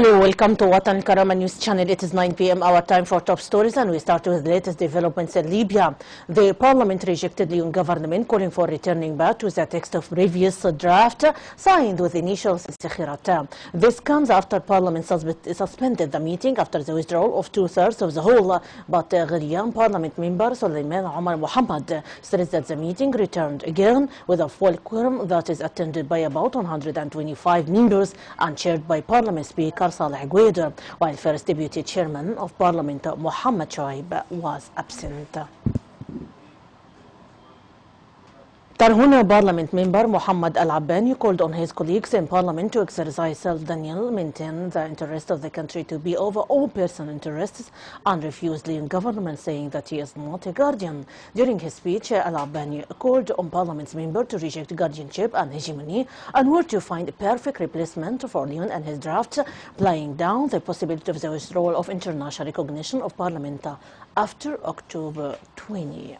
Hello, welcome to الكرامة news channel. It is 9 p.m. our time for top stories, and we start with the latest developments in Libya. The parliament rejected Libyan government calling for returning back to the text of previous draft signed with initial Sekhirat. This comes after parliament suspended the meeting after the withdrawal of 2/3 of the whole, but Gharian parliament member Suleiman Omar Mohammed stressed that the meeting returned again with a full quorum that is attended by about 125 members and chaired by parliament speaker Saleh Gued, while first deputy chairman of parliament Mohammed Shoaib was absent. Tarhuna parliament member Muhammad Al-Abbani called on his colleagues in parliament to exercise self-denial, maintain the interest of the country to be over all personal interests, and refuse Libyan government, saying that he is not a guardian. During his speech, Al-Abbani called on parliament's member to reject guardianship and hegemony and work to find a perfect replacement for Libyan and his draft, laying down the possibility of the withdrawal of international recognition of parliament after October 20.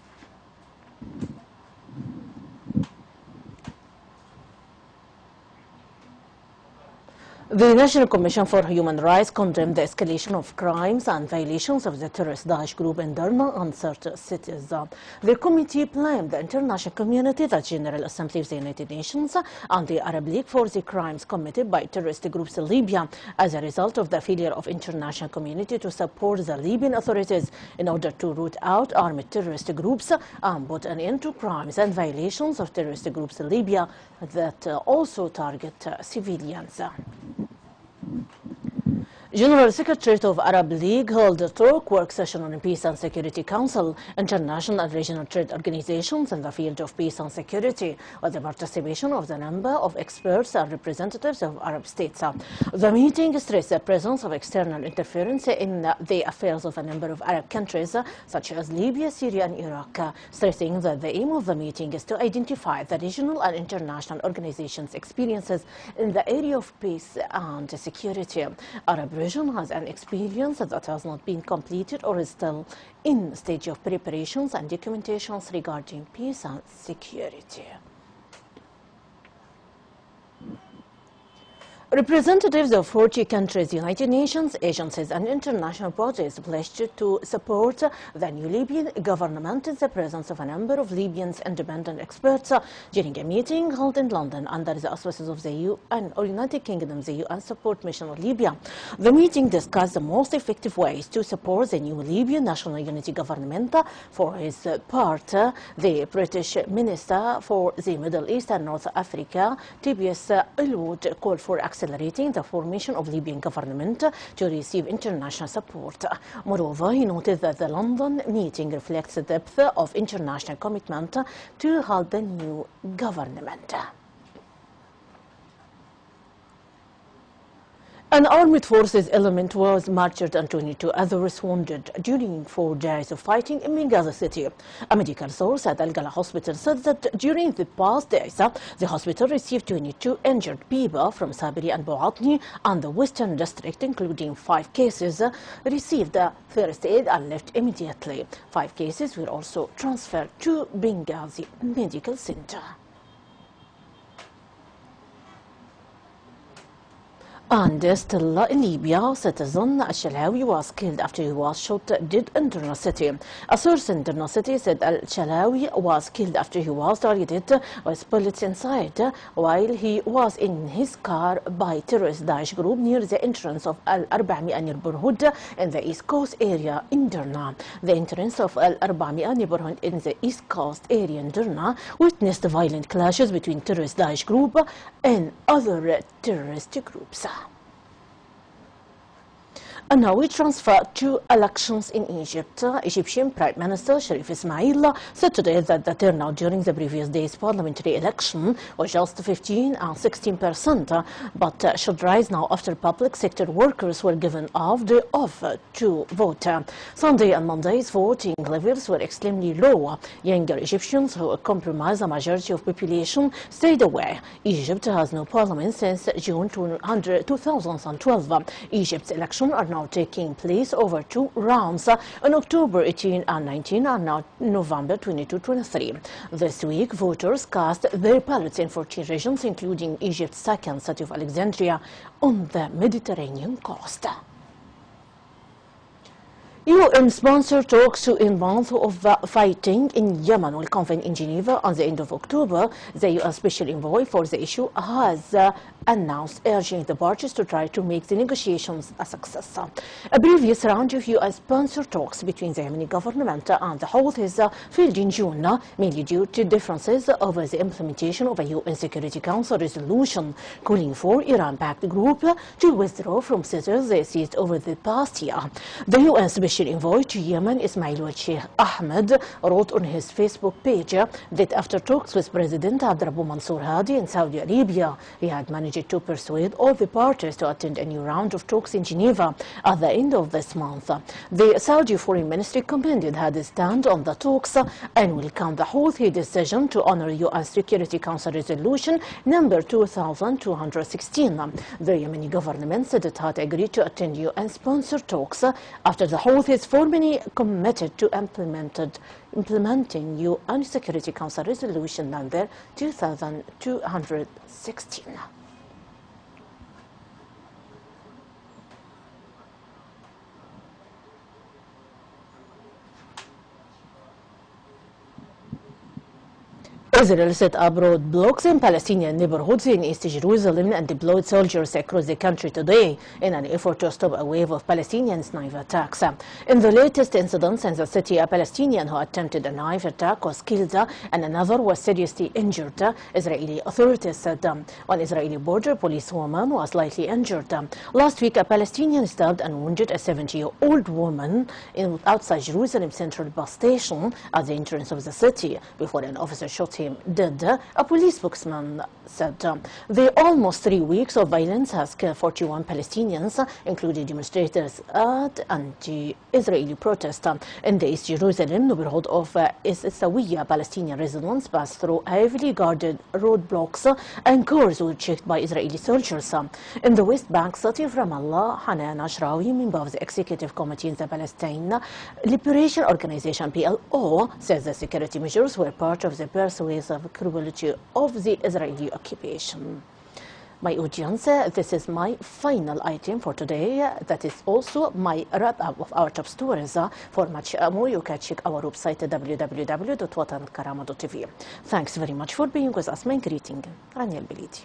The National Commission for Human Rights condemned the escalation of crimes and violations of the terrorist Daesh group in Derna and certain cities. The committee blamed the international community, the General Assembly of the United Nations, and the Arab League for the crimes committed by terrorist groups in Libya as a result of the failure of international community to support the Libyan authorities in order to root out armed terrorist groups and put an end to crimes and violations of terrorist groups in Libya that also target civilians. General Secretariat of Arab League held a talk work session on Peace and Security Council, international and regional trade organizations in the field of peace and security, with the participation of the number of experts and representatives of Arab states. The meeting stressed the presence of external interference in the affairs of a number of Arab countries, such as Libya, Syria, and Iraq, stressing that the aim of the meeting is to identify the regional and international organizations' experiences in the area of peace and security. Arab region has an experience that has not been completed or is still in stage of preparations and documentations regarding peace and security. Representatives of 40 countries, United Nations, agencies and international bodies pledged to support the new Libyan government in the presence of a number of Libyans' independent experts during a meeting held in London under the auspices of the UN or United Kingdom's UN Support Mission of Libya. The meeting discussed the most effective ways to support the new Libyan National Unity Government. For his part, the British Minister for the Middle East and North Africa, Tobias Ellwood, called for accelerating the formation of Libyan government to receive international support. Moreover, he noted that the London meeting reflects the depth of international commitment to help the new government. An armed forces element was martyred and 22 others wounded during 4 days of fighting in Benghazi city. A medical source at Al Gala Hospital said that during the past days, the hospital received 22 injured people from Sabri and Bouatni and the Western District, including 5 cases received first aid and left immediately. 5 cases were also transferred to Benghazi Medical Center. And still in Libya, citizen Al-Shalawi was killed after he was shot dead in Derna city. A source in Derna city said Al-Shalawi was killed after he was targeted with bullets inside while he was in his car by terrorist Daesh group near the entrance of Al-400 neighborhood in the East Coast area in Derna. The entrance of Al-400 neighborhood in the East Coast area in Derna witnessed violent clashes between terrorist Daesh group and other terrorist groups. And now we transfer to elections in Egypt. Egyptian Prime Minister Sharif Ismail said today that the turnout during the previous day's parliamentary election was just 15 and 16%, but should rise now after public sector workers were given off day off to vote. Sunday and Monday's voting levels were extremely low. Younger Egyptians who comprise a majority of population stayed away. Egypt has no parliament since June 2012. Egypt's elections are now now taking place over 2 rounds on October 18 and 19 and now November 22-23. This week, voters cast their ballots in 14 regions, including Egypt's second city of Alexandria on the Mediterranean coast. UN-sponsored talks to end month of fighting in Yemen will convene in Geneva on the end of October. The UN Special Envoy for the issue has announced, urging the parties to try to make the negotiations a success. A previous round of UN-sponsored talks between the Yemeni government and the Houthis failed in June, mainly due to differences over the implementation of a UN Security Council resolution calling for Iran-backed group to withdraw from cities they seized over the past year. The UN Special Envoy to Yemen, Ismail Sheikh Ahmed, wrote on his Facebook page that after talks with President Abdurrahman Mansour Hadi in Saudi Arabia, he had managed to persuade all the parties to attend a new round of talks in Geneva at the end of this month. The Saudi Foreign Ministry commended Hadi's stand on the talks and welcomed the Houthi decision to honor UN Security Council Resolution number 2216. The Yemeni government said it had agreed to attend UN-sponsored talks after the Houthis formally committed to implementing UN Security Council Resolution number 2216. Israel set up roadblocks in Palestinian neighborhoods in East Jerusalem and deployed soldiers across the country today in an effort to stop a wave of Palestinian knife attacks. In the latest incidents in the city, a Palestinian who attempted a knife attack was killed and another was seriously injured. Israeli authorities said one Israeli border policewoman was slightly injured. Last week, a Palestinian stabbed and wounded a 70-year-old woman outside Jerusalem Central bus station at the entrance of the city before an officer shot him dead, a police spokesman said. The almost 3 weeks of violence has killed 41 Palestinians, including demonstrators at anti-Israeli protests. In the East Jerusalem neighborhood of Essawiya, Palestinian residents passed through heavily guarded roadblocks and cars were checked by Israeli soldiers. In the West Bank city of Ramallah, Hanan Ashrawi, member of the Executive Committee in the Palestine Liberation Organization PLO, says the security measures were part of the persuasive cruelty of the Israeli occupation. My audience, this is my final item for today. That is also my wrap-up of our top stories. For much more, you can check our website www.watanalkarama.tv. Thanks very much for being with us. My greeting, Rانيا البليدي.